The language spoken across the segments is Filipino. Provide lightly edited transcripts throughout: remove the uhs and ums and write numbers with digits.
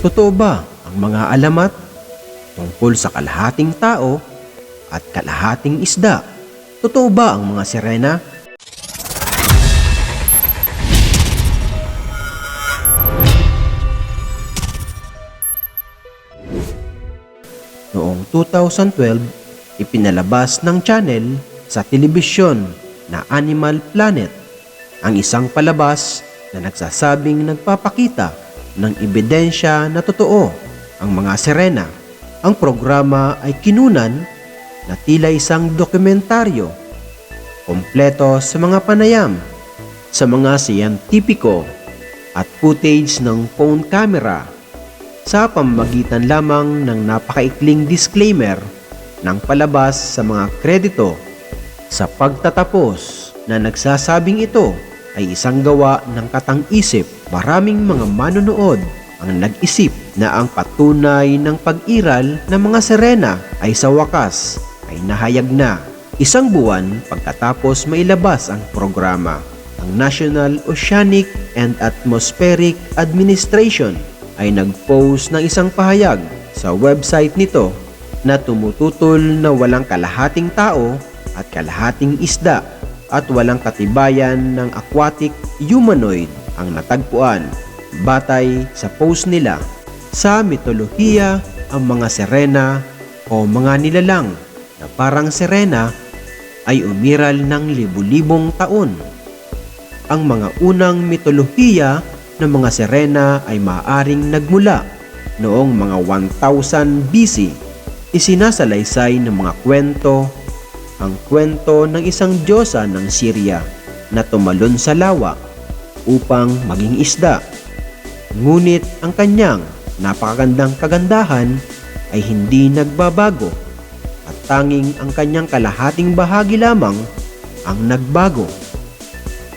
Totoo ba ang mga alamat tungkol sa kalahating tao at kalahating isda? Totoo ba ang mga sirena? Noong 2012, ipinalabas ng channel sa telebisyon na Animal Planet ang isang palabas na nagsasabing nagpapakita ng ebidensya na totoo ang mga sirena. Ang programa ay kinunan na tila isang dokumentaryo, kompleto sa mga panayam, sa mga siyentipiko at footage ng phone camera, sa pamamagitan lamang ng napakaikling disclaimer ng palabas sa mga kredito sa pagtatapos na nagsasabing ito ay isang gawa ng katang-isip. Maraming mga manonood ang nag-isip na ang patunay ng pag-iral ng mga sirena ay sa wakas ay nahayag na. Isang buwan pagkatapos mailabas ang programa, ang National Oceanic and Atmospheric Administration ay nag-post ng isang pahayag sa website nito na tumututol na walang kalahating tao at kalahating isda at walang katibayan ng aquatic humanoid ang natagpuan. Batay sa post nila, sa mitolohiya, ang mga sirena o mga nilalang na parang sirena ay umiral ng libu-libong taon. Ang mga unang mitolohiya ng mga sirena ay maaaring nagmula noong mga 1000 BC. Isinasalaysay ng mga kwento ang kwento ng isang diyosa ng Syria na tumalon sa lawa upang maging isda. Ngunit ang kanyang napakagandang kagandahan ay hindi nagbabago at tanging ang kanyang kalahating bahagi lamang ang nagbago.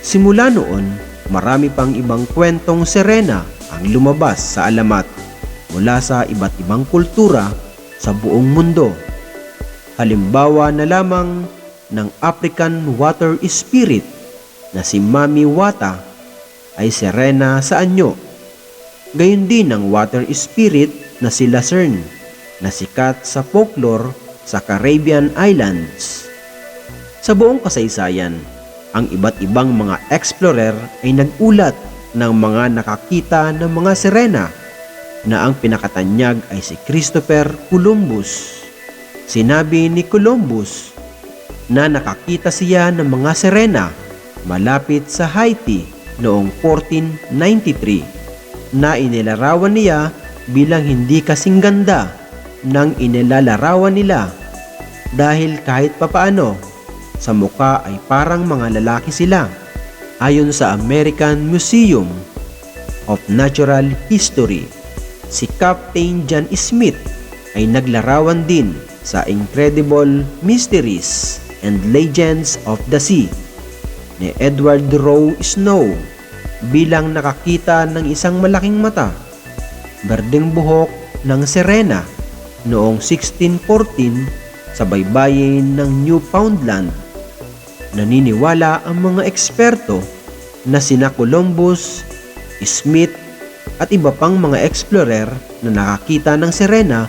Simula noon, marami pang ibang kwentong sirena ang lumabas sa alamat mula sa iba't ibang kultura sa buong mundo. Halimbawa na lamang ng African water spirit na si Mami Wata ay sirena sa anyo. Gayon din ang water spirit na si Lucerne na sikat sa folklore sa Caribbean Islands. Sa buong kasaysayan, ang iba't ibang mga explorer ay nagulat ng mga nakakita ng mga sirena na ang pinakatanyag ay si Christopher Columbus. Sinabi ni Columbus na nakakita siya ng mga sirena malapit sa Haiti noong 1493 na inilarawan niya bilang hindi kasing ganda ng inilalarawan nila dahil kahit papaano sa muka ay parang mga lalaki sila. Ayon sa American Museum of Natural History, si Captain John Smith ay naglarawan din sa Incredible Mysteries and Legends of the Sea ni Edward Rowe Snow bilang nakakita ng isang malaking mata, berdeng buhok ng sirena noong 1614 sa baybayin ng Newfoundland. Naniniwala ang mga eksperto na sina Columbus, Smith at iba pang mga explorer na nakakita ng sirena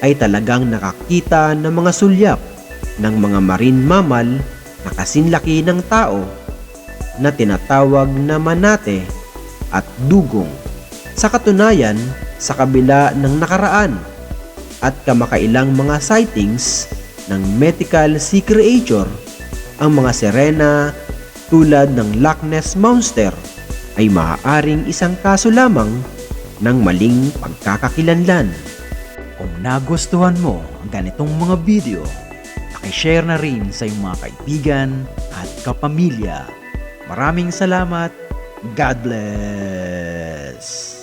ay talagang nakakita ng mga sulyap ng mga marine mammal na kasinlaki ng tao na tinatawag na manate at dugong. Sa katunayan, sa kabila ng nakaraan at kamakailang mga sightings ng mythical sea creature, ang mga sirena tulad ng Loch Ness Monster ay maaaring isang kaso lamang ng maling pagkakakilanlan. Kung nagustuhan mo ang ganitong mga video, pakishare na rin sa iyong mga kaibigan at kapamilya. Maraming salamat. God bless!